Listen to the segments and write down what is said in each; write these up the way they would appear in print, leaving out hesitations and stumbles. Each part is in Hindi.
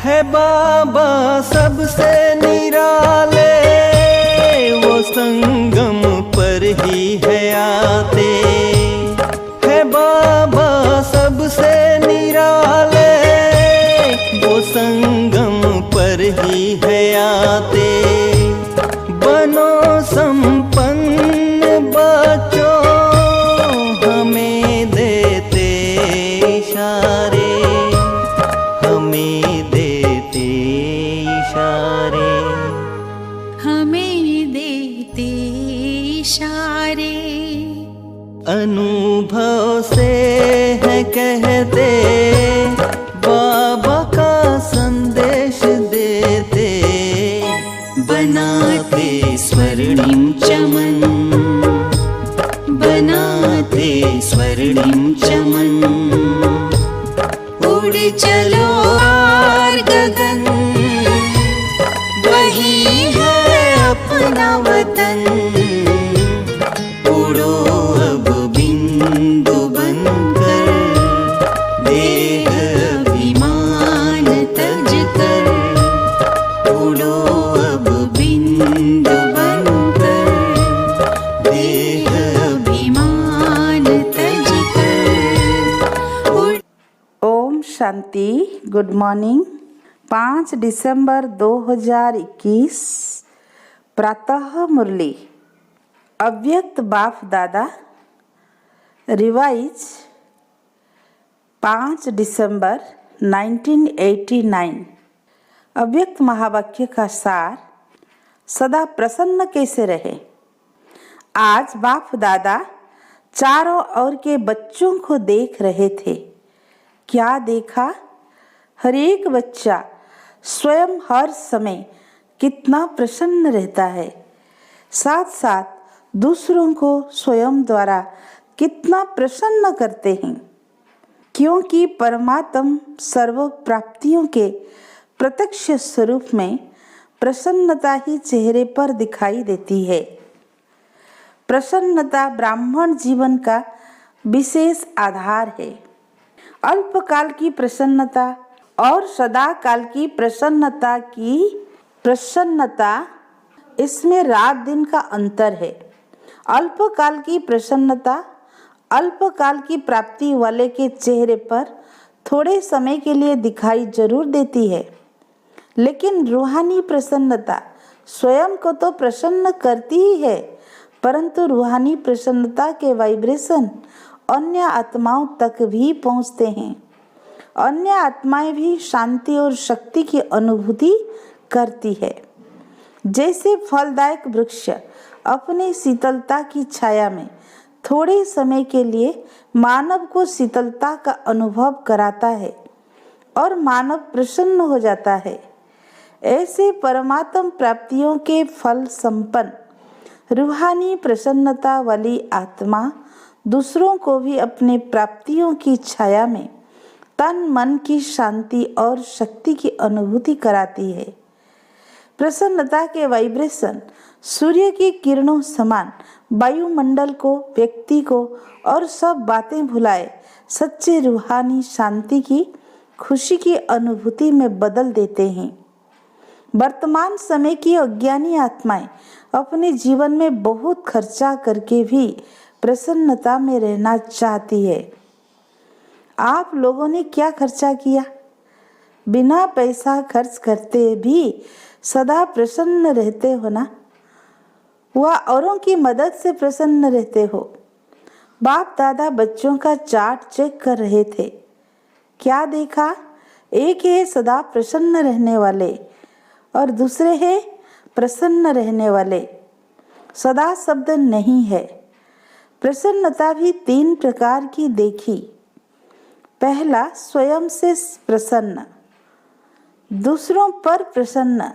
है बाबा सबसे निराले, वो संगम पर ही है आते। है बाबा सबसे निराले, वो संगम पर ही है आते। बनो संपन्न बच्चों, हमें देते इशारे, हमें देते इशारे, हमें देते इशारे। अनुभव से है कहते, बाबा का संदेश देते। बनाते स्वर्णिम चमन, बनाते स्वर्णिम चमन। उड़ चलो और गगन, वही है अपना वतन। उड़ो अब बिंदु बनकर, देह अभिमान तज कर। उड़ो अब बिंदु बनकर, देह अभिमान तज कर। ओम शांति। Good morning. 5 दिसंबर 2021 प्रातः मुरली। अव्यक्त बाप दादा रिवाइज 5 दिसंबर 1989। अव्यक्त महावाक्य का सार, सदा प्रसन्न कैसे रहे। आज बाप दादा चारों ओर के बच्चों को देख रहे थे। क्या देखा? हर एक बच्चा स्वयं हर समय कितना प्रसन्न रहता है, साथ साथ दूसरों को स्वयं द्वारा कितना प्रसन्न करते हैं। क्योंकि परमात्म सर्व प्राप्तियों के प्रत्यक्ष स्वरूप में प्रसन्नता ही चेहरे पर दिखाई देती है। प्रसन्नता ब्राह्मण जीवन का विशेष आधार है। अल्पकाल की प्रसन्नता और सदा काल की प्रसन्नता इसमें रात दिन का अंतर है। अल्पकाल की प्रसन्नता अल्पकाल की प्राप्ति वाले के चेहरे पर थोड़े समय के लिए दिखाई जरूर देती है, लेकिन रूहानी प्रसन्नता स्वयं को तो प्रसन्न करती ही है, परंतु रूहानी प्रसन्नता के वाइब्रेशन अन्य आत्माओं तक भी पहुंचते हैं। अन्य आत्माएं भी शांति और शक्ति की अनुभूति करती है। जैसे फलदायक वृक्ष अपनी शीतलता की छाया में थोड़े समय के लिए मानव को शीतलता का अनुभव कराता है और मानव प्रसन्न हो जाता है, ऐसे परमात्म प्राप्तियों के फल संपन्न रूहानी प्रसन्नता वाली आत्मा दूसरों को भी अपने प्राप्तियों की छाया में तन मन की शांति और शक्ति की अनुभूति कराती है। प्रसन्नता के वाइब्रेशन सूर्य की किरणों समान वायुमंडल को, व्यक्ति को और सब बातें भुलाए सच्चे रूहानी शांति की, खुशी की अनुभूति में बदल देते हैं। वर्तमान समय की अज्ञानी आत्माएं अपने जीवन में बहुत खर्चा करके भी प्रसन्नता में रहना चाहती है। आप लोगों ने क्या खर्चा किया? बिना पैसा खर्च करते भी सदा प्रसन्न रहते हो ना? वह औरों की मदद से प्रसन्न रहते हो। बाप दादा बच्चों का चार्ट चेक कर रहे थे। क्या देखा? एक है सदा प्रसन्न रहने वाले और दूसरे है प्रसन्न रहने वाले। सदा शब्द नहीं है। प्रसन्नता भी 3 प्रकार की देखी। पहला, स्वयं से प्रसन्न, दूसरों पर प्रसन्न,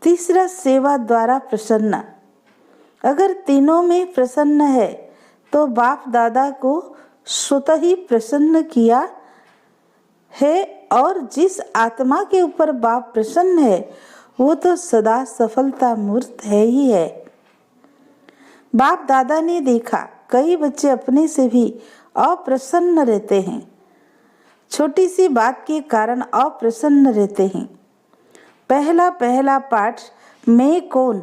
तीसरा सेवा द्वारा प्रसन्न। अगर तीनों में प्रसन्न है तो बाप दादा को स्वतः ही प्रसन्न किया है, और जिस आत्मा के ऊपर बाप प्रसन्न है वो तो सदा सफलता मूर्त है ही है। बाप दादा ने देखा कई बच्चे अपने से भी अप्रसन्न रहते हैं। छोटी सी बात के कारण अप्रसन्न रहते हैं। पहला पाठ मैं कौन,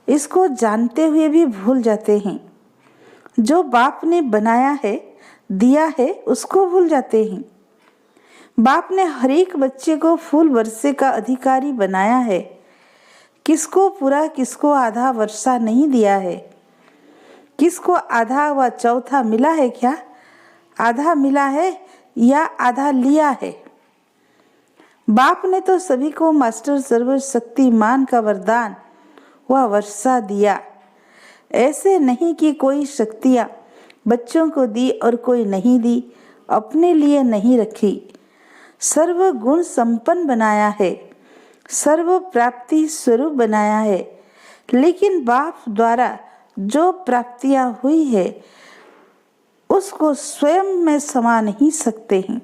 इसको जानते हुए भी भूल जाते हैं। जो बाप ने बनाया है, दिया है, उसको भूल जाते हैं। बाप ने हर एक बच्चे को फूल वर्षे का अधिकारी बनाया है। किसको पूरा, किसको आधा वर्षा नहीं दिया है। किसको आधा व चौथा मिला है क्या? आधा मिला है या आधा लिया है? बाप ने तो सभी को मास्टर सर्वशक्तिमान का वरदान व वर्षा दिया। ऐसे नहीं कि कोई शक्तियाँ बच्चों को दी और कोई नहीं दी, अपने लिए नहीं रखी। सर्व गुण संपन्न बनाया है, सर्व प्राप्ति स्वरूप बनाया है। लेकिन बाप द्वारा जो प्राप्तियां हुई है उसको स्वयं में समा नहीं सकते हैं।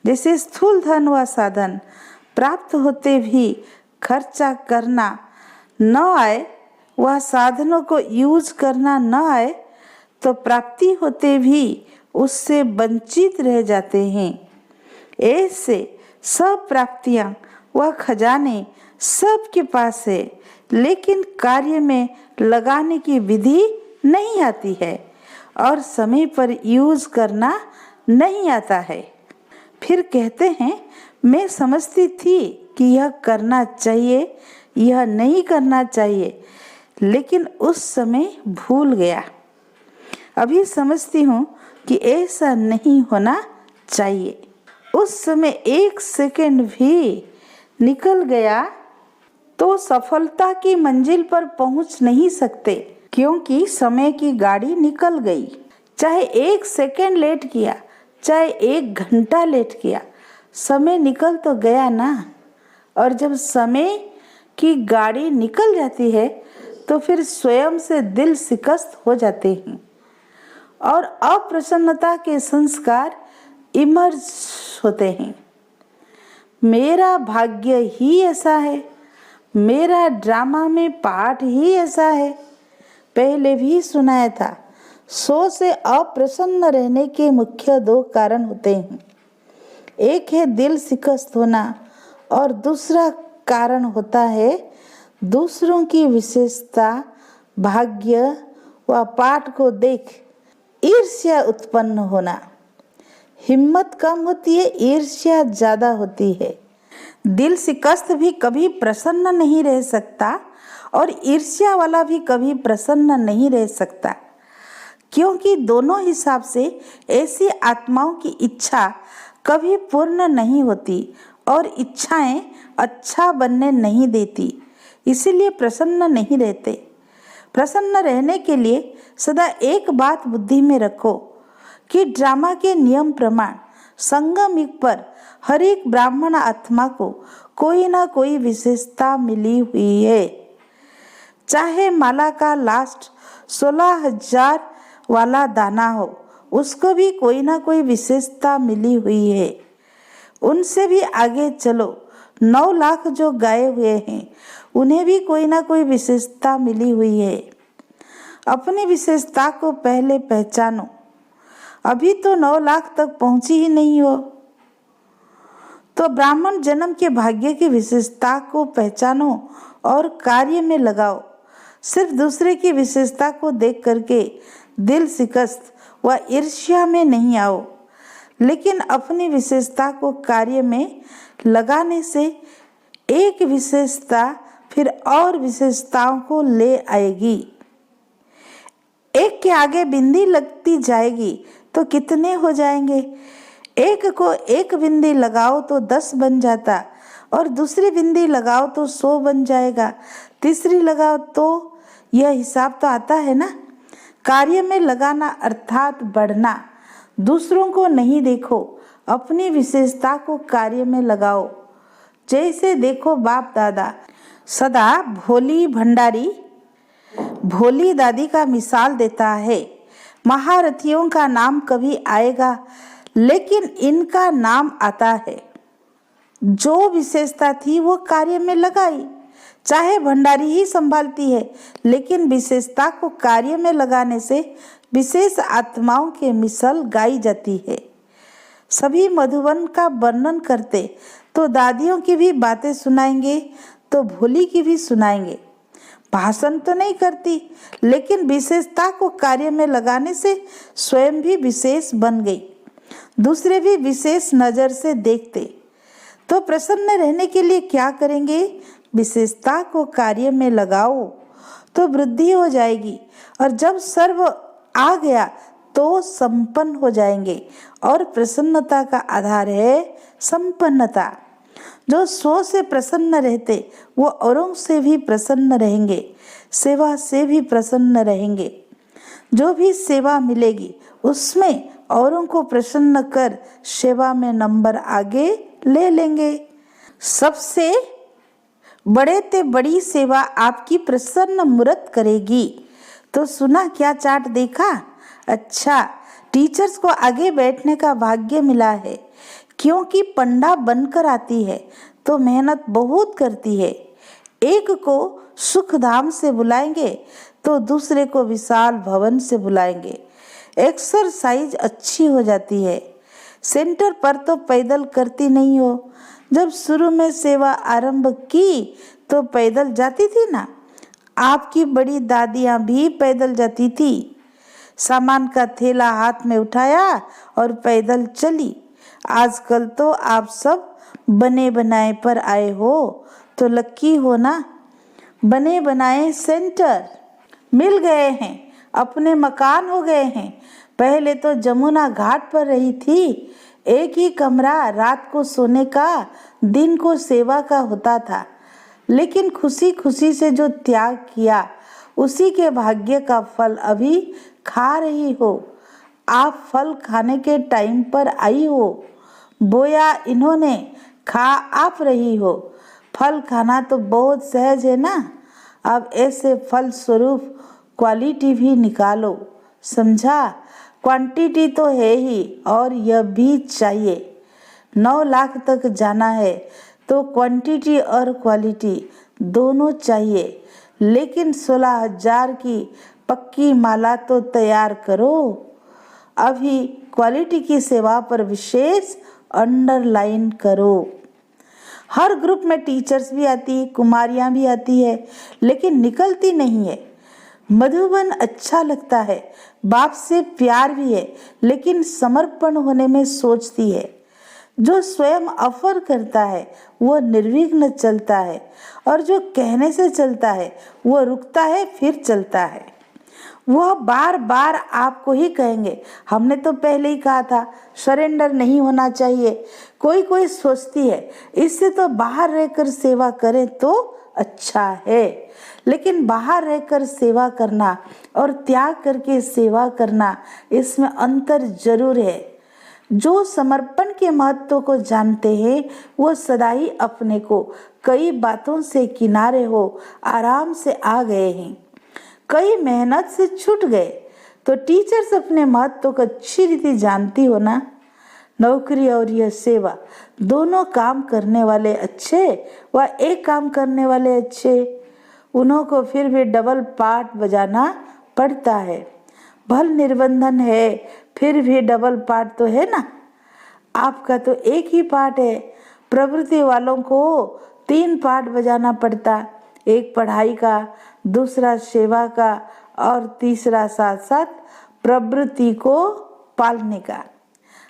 जैसे स्थूल धन व साधन प्राप्त होते भी खर्चा करना न आए, वह साधनों को यूज करना न आए, तो प्राप्ति होते भी उससे वंचित रह जाते हैं। ऐसे सब प्राप्तियां व खजाने सबके पास है, लेकिन कार्य में लगाने की विधि नहीं आती है और समय पर यूज करना नहीं आता है। फिर कहते हैं मैं समझती थी कि यह करना चाहिए, यह नहीं करना चाहिए, लेकिन उस समय भूल गया। अभी समझती हूँ कि ऐसा नहीं होना चाहिए। उस समय 1 सेकंड भी निकल गया तो सफलता की मंजिल पर पहुंच नहीं सकते, क्योंकि समय की गाड़ी निकल गई। चाहे 1 सेकंड लेट किया, चाहे 1 घंटा लेट किया, समय निकल तो गया ना। और जब समय की गाड़ी निकल जाती है तो फिर स्वयं से दिल शिकस्त हो जाते हैं और अप्रसन्नता के संस्कार इमर्ज होते हैं। मेरा भाग्य ही ऐसा है, मेरा ड्रामा में पार्ट ही ऐसा है। पहले भी सुनाया था, सो से अप्रसन्न रहने के मुख्य 2 कारण होते हैं। एक है दिल शिकस्त होना और दूसरा कारण होता है दूसरों की विशेषता, भाग्य व पाठ को देख ईर्ष्या उत्पन्न होना। हिम्मत कम होती है, ईर्ष्या ज्यादा होती है। दिल शिकस्त भी कभी प्रसन्न नहीं रह सकता और ईर्ष्या वाला भी कभी प्रसन्न नहीं रह सकता, क्योंकि दोनों हिसाब से ऐसी आत्माओं की इच्छा कभी पूर्ण नहीं होती और इच्छाएं अच्छा बनने नहीं देती, इसीलिए प्रसन्न नहीं रहते। प्रसन्न रहने के लिए सदा एक बात बुद्धि में रखो कि ड्रामा के नियम प्रमाण संगम युग पर हर एक ब्राह्मण आत्मा को कोई ना कोई विशेषता मिली हुई है। चाहे माला का लास्ट 16,000 वाला दाना हो, उसको भी कोई ना कोई विशेषता मिली हुई है। उनसे भी आगे चलो, 9 लाख जो गाए हुए हैं उन्हें भी कोई ना कोई विशेषता मिली हुई है। अपनी विशेषता को पहले पहचानो। अभी तो 9 लाख तक पहुंची ही नहीं हो, तो ब्राह्मण जन्म के भाग्य की विशेषता को पहचानो और कार्य में लगाओ। सिर्फ दूसरे की विशेषता को देख करके दिल शिकस्त व ईर्ष्या में नहीं आओ, लेकिन अपनी विशेषता को कार्य में लगाने से एक विशेषता फिर और विशेषताओं को ले आएगी। एक के आगे बिंदी लगती जाएगी तो कितने हो जाएंगे? एक को एक बिंदी लगाओ तो 10 बन जाता, और दूसरी बिंदी लगाओ तो 100 बन जाएगा, तीसरी लगाओ तो, यह हिसाब तो आता है ना। कार्य में लगाना अर्थात बढ़ना। दूसरों को नहीं देखो, अपनी विशेषता को कार्य में लगाओ। जैसे देखो बाप दादा सदा भोली भंडारी, भोली दादी का मिसाल देता है। महारथियों का नाम कभी आएगा, लेकिन इनका नाम आता है। जो विशेषता थी वो कार्य में लगाई। चाहे भंडारी ही संभालती है, लेकिन विशेषता को कार्य में लगाने से विशेष आत्माओं के मिसाल गाई जाती है। सभी मधुबन का वर्णन करते तो दादियों की भी बातें सुनाएंगे, तो भोली की भी सुनाएंगे। भाषण तो नहीं करती, लेकिन विशेषता को कार्य में लगाने से स्वयं भी विशेष बन गई। दूसरे भी विशेष नजर से देखते। तो प्रसन्न रहने के लिए क्या करेंगे? विशेषता को कार्य में लगाओ तो वृद्धि हो जाएगी, और जब सर्व आ गया तो संपन्न हो जाएंगे। और प्रसन्नता का आधार है संपन्नता। जो स्व से प्रसन्न रहते वो औरों से भी प्रसन्न रहेंगे, सेवा से भी प्रसन्न रहेंगे। जो भी सेवा मिलेगी उसमें औरों को प्रसन्न कर सेवा में नंबर आगे ले लेंगे। सबसे बड़े ते बड़ी सेवा आपकी प्रसन्न मूर्त करेगी। तो सुना क्या चार्ट देखा? अच्छा, टीचर्स को आगे बैठने का भाग्य मिला है, क्योंकि पंडा बनकर आती है तो मेहनत बहुत करती है। एक को सुखधाम से बुलाएंगे तो दूसरे को विशाल भवन से बुलाएंगे। एक्सरसाइज अच्छी हो जाती है। सेंटर पर तो पैदल करती नहीं हो। जब शुरू में सेवा आरंभ की तो पैदल जाती थी ना। आपकी बड़ी दादियां भी पैदल जाती थी। सामान का थैला हाथ में उठाया और पैदल चली। आजकल तो आप सब बने बनाए पर आए हो तो लक्की हो ना। बने बनाए सेंटर मिल गए हैं, अपने मकान हो गए हैं। पहले तो जमुना घाट पर रही थी। एक ही कमरा रात को सोने का, दिन को सेवा का होता था। लेकिन खुशी खुशी से जो त्याग किया उसी के भाग्य का फल अभी खा रही हो। आप फल खाने के टाइम पर आई हो। बोया इन्होंने, खा आप रही हो। फल खाना तो बहुत सहज है ना। अब ऐसे फल स्वरूप क्वालिटी भी निकालो, समझा? क्वांटिटी तो है ही और यह भी चाहिए। 9 लाख तक जाना है तो क्वांटिटी और क्वालिटी दोनों चाहिए। लेकिन 16,000 की पक्की माला तो तैयार करो। अभी क्वालिटी की सेवा पर विशेष अंडरलाइन करो। हर ग्रुप में टीचर्स भी आती है, कुमारियां भी आती है, लेकिन निकलती नहीं है। मधुबन अच्छा लगता है, बाप से प्यार भी है, लेकिन समर्पण होने में सोचती है। जो स्वयं ऑफर करता है वो निर्विघ्न चलता है, और जो कहने से चलता है वो रुकता है फिर चलता है। वह बार बार आपको ही कहेंगे, हमने तो पहले ही कहा था, सरेंडर नहीं होना चाहिए। कोई कोई सोचती है इससे तो बाहर रहकर सेवा करें तो अच्छा है। लेकिन बाहर रहकर सेवा करना और त्याग करके सेवा करना, इसमें अंतर जरूर है। जो समर्पण के महत्व को जानते हैं वो सदा ही अपने को कई बातों से किनारे हो आराम से आ गए हैं, कई मेहनत से छूट गए। तो टीचर्स अपने महत्व को अच्छी रीति जानती हो ना। नौकरी और यह सेवा दोनों काम करने वाले अच्छे व एक काम करने वाले अच्छे, उन्हों को फिर भी डबल पार्ट बजाना पड़ता है। भल निर्बंधन है फिर भी डबल पार्ट तो है ना। आपका तो एक ही पार्ट है। प्रवृत्ति वालों को 3 पार्ट बजाना पड़ता, एक पढ़ाई का, दूसरा सेवा का और तीसरा साथ साथ प्रवृत्ति को पालने का।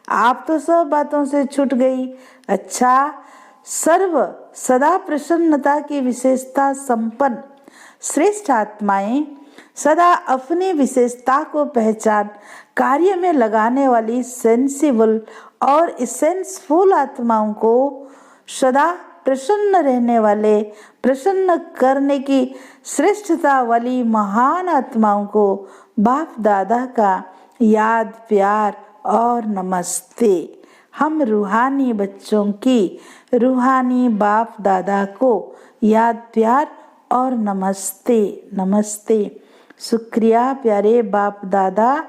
आप तो सब बातों से छूट गई। अच्छा, सर्व सदा प्रसन्नता की विशेषता संपन्न श्रेष्ठ आत्माएं सदा अपनी विशेषता को पहचान कार्य में लगाने वाली सेंसिबल और इसेंसफुल आत्माओं को सदा प्रसन्न रहने वाले, प्रसन्न करने की श्रेष्ठता वाली महान आत्माओं को बाप दादा का याद, प्यार और नमस्ते। हम रूहानी बच्चों की रूहानी बाप दादा को याद, प्यार और नमस्ते। नमस्ते। शुक्रिया प्यारे बाप दादा,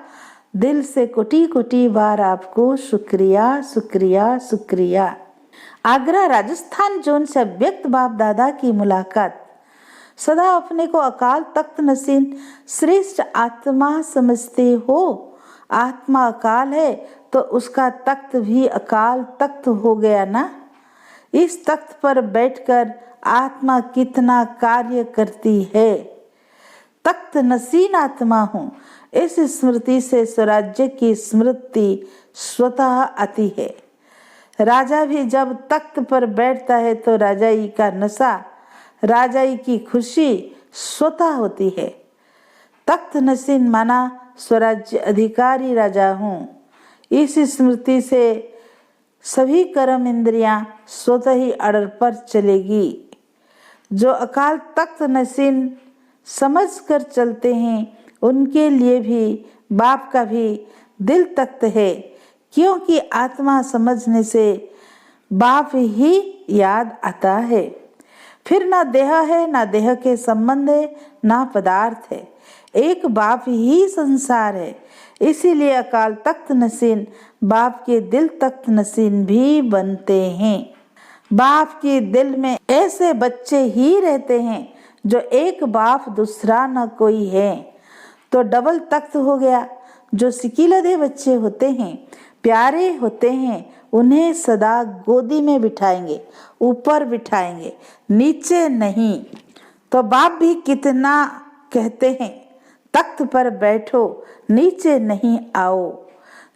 दिल से कोटि कोटि बार आपको शुक्रिया शुक्रिया शुक्रिया। आगरा राजस्थान जोन से व्यक्त बाप दादा की मुलाकात। सदा अपने को अकाल तख्त नसीन श्रेष्ठ आत्मा समझते हो। आत्मा अकाल है तो उसका तख्त भी अकाल तख्त हो गया ना। इस तख्त पर बैठकर आत्मा कितना कार्य करती है। तख्त नसीन आत्मा हूँ, इस स्मृति से स्वराज्य की स्मृति स्वतः आती है। राजा भी जब तख्त पर बैठता है तो राजाई का नशा, राजाई की खुशी स्वतः होती है। तख्त नसीन माना स्वराज्य अधिकारी राजा हूँ। इस स्मृति से सभी कर्म इंद्रियां स्वतः ही अड़र पर चलेगी। जो अकाल तख्त नसीन समझ कर चलते हैं उनके लिए भी बाप का भी दिल तख्त है, क्योंकि आत्मा समझने से बाप ही याद आता है। फिर ना देह है, ना देह के संबंध है, ना पदार्थ है, एक बाप ही संसार है। इसीलिए अकाल तख्त नसीन बाप के दिल तख्त नसीन भी बनते हैं। बाप के दिल में ऐसे बच्चे ही रहते हैं जो एक बाप दूसरा न कोई है, तो डबल तख्त हो गया। जो सिकीलधे बच्चे होते हैं, प्यारे होते हैं, उन्हें सदा गोदी में बिठाएंगे, ऊपर बिठाएंगे, नीचे नहीं। तो बाप भी कितना कहते हैं, तख्त पर बैठो, नीचे नहीं आओ।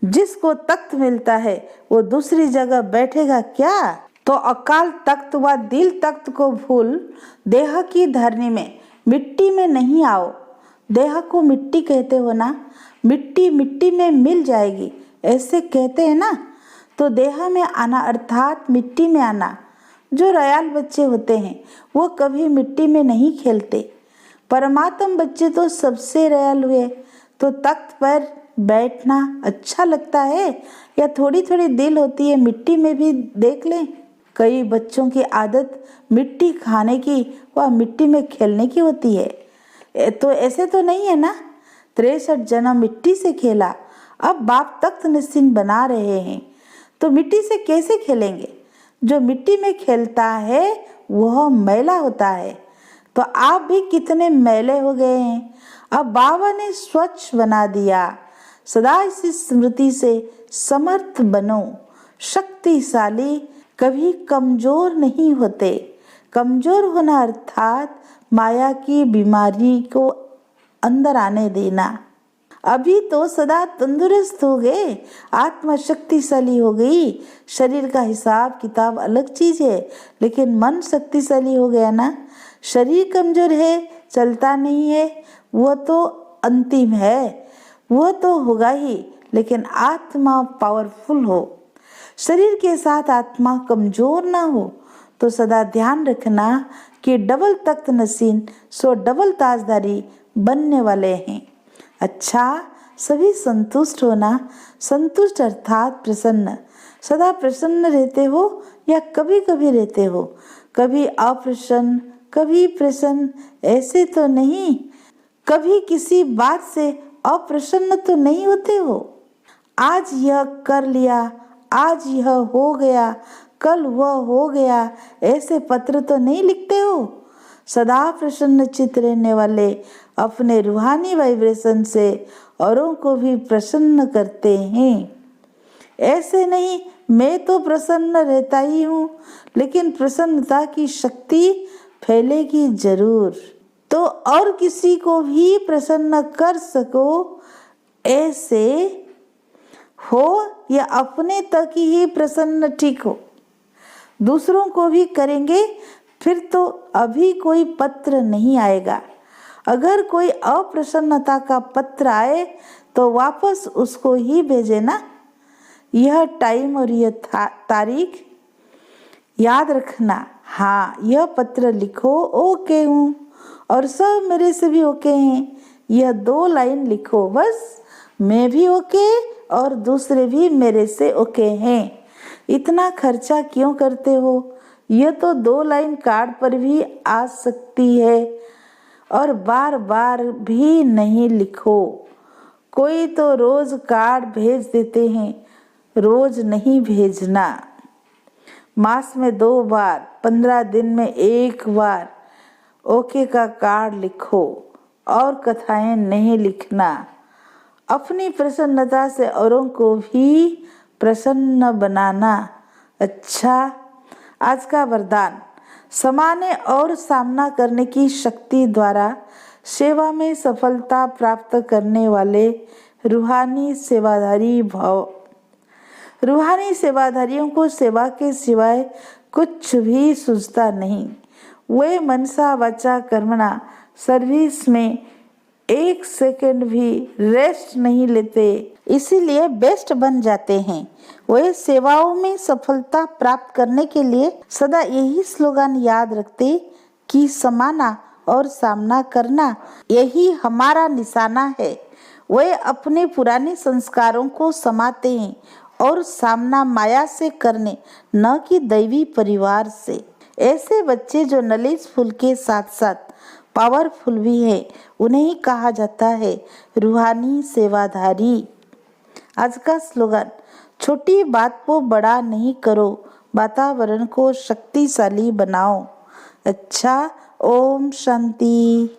जिसको तख्त मिलता है वो दूसरी जगह बैठेगा क्या? तो अकाल तख्त व दिल तख्त को भूल देह की धरनी में, मिट्टी में नहीं आओ। देह को मिट्टी कहते हो ना, मिट्टी मिट्टी में मिल जाएगी ऐसे कहते हैं ना। तो देह में आना अर्थात मिट्टी में आना। जो रयाल बच्चे होते हैं वो कभी मिट्टी में नहीं खेलते। परमात्म बच्चे तो सबसे रयाल हुए। तो तख्त पर बैठना अच्छा लगता है या थोड़ी थोड़ी दिल होती है मिट्टी में भी देख लें। कई बच्चों की आदत मिट्टी खाने की व मिट्टी में खेलने की होती है। तो ऐसे तो नहीं है ना। 63 जन्म मिट्टी से खेला, अब बाप तख्त नसीन बना रहे हैं, तो मिट्टी से कैसे खेलेंगे? जो मिट्टी में खेलता है वह मैला होता है। तो आप भी कितने मैले हो गए हैं। अब बाबा ने स्वच्छ बना दिया। सदा इस स्मृति से समर्थ बनो, शक्तिशाली, कभी कमजोर नहीं होते। कमजोर होना अर्थात माया की बीमारी को अंदर आने देना। अभी तो सदा तंदुरुस्त हो गए, आत्मा शक्तिशाली हो गई। शरीर का हिसाब किताब अलग चीज है, लेकिन मन शक्तिशाली हो गया ना। शरीर कमजोर है, चलता नहीं है, वो तो अंतिम है, वो तो होगा ही, लेकिन आत्मा पावरफुल हो। शरीर के साथ आत्मा कमजोर ना हो। तो सदा ध्यान रखना कि डबल तख्त नसीन सो डबल ताजदारी बनने वाले हैं। अच्छा, सभी संतुष्ट होना। संतुष्ट अर्थात प्रसन्न। सदा प्रसन्न रहते हो या कभी कभी रहते हो? कभी अप्रसन्न, कभी प्रसन्न, ऐसे तो नहीं। कभी किसी बात से अप्रसन्न तो नहीं होते हो। आज यह कर लिया, आज यह हो गया, कल वह हो गया, ऐसे पत्र तो नहीं लिखते हो। सदा प्रसन्न चित्त रहने वाले अपने रूहानी वाइब्रेशन से औरों को भी प्रसन्न करते हैं। ऐसे नहीं मैं तो प्रसन्न रहता ही हूँ, लेकिन प्रसन्नता की शक्ति फैलेगी जरूर। तो और किसी को भी प्रसन्न कर सको ऐसे हो, या अपने तक ही प्रसन्न ठीक हो। दूसरों को भी करेंगे फिर तो अभी कोई पत्र नहीं आएगा। अगर कोई अप्रसन्नता का पत्र आए तो वापस उसको ही भेजे ना। यह टाइम और यह तारीख याद रखना। हाँ, यह पत्र लिखो, ओके हूँ और सब मेरे से भी ओके हैं। यह 2 लाइन लिखो बस, मैं भी ओके और दूसरे भी मेरे से ओके हैं। इतना खर्चा क्यों करते हो? यह तो 2 लाइन कार्ड पर भी आ सकती है और बार बार भी नहीं लिखो। कोई तो रोज कार्ड भेज देते हैं, रोज नहीं भेजना। मास में 2 बार, 15 दिन में 1 बार ओके का कार्ड लिखो और कथाएं नहीं लिखना। अपनी प्रसन्नता से औरों को भी प्रसन्न बनाना। अच्छा, आज का वरदान, समाने और सामना करने की शक्ति द्वारा सेवा में सफलता प्राप्त करने वाले रूहानी सेवाधारी भाव। रूहानी सेवाधारियों को सेवा के सिवाय कुछ भी सूझता नहीं। वे मनसा वाचा कर्मणा सर्विस में एक सेकंड भी रेस्ट नहीं लेते, इसीलिए बेस्ट बन जाते हैं। वे सेवाओं में सफलता प्राप्त करने के लिए सदा यही स्लोगन याद रखते कि समाना और सामना करना, यही हमारा निशाना है। वे अपने पुराने संस्कारों को समाते हैं और सामना माया से करने, न कि दैवी परिवार से। ऐसे बच्चे जो नॉलेजफुल के साथ साथ पावरफुल भी है, उन्हें ही कहा जाता है रूहानी सेवाधारी। आज का स्लोगन, छोटी बात को बड़ा नहीं करो, वातावरण को शक्तिशाली बनाओ। अच्छा, ओम शांति।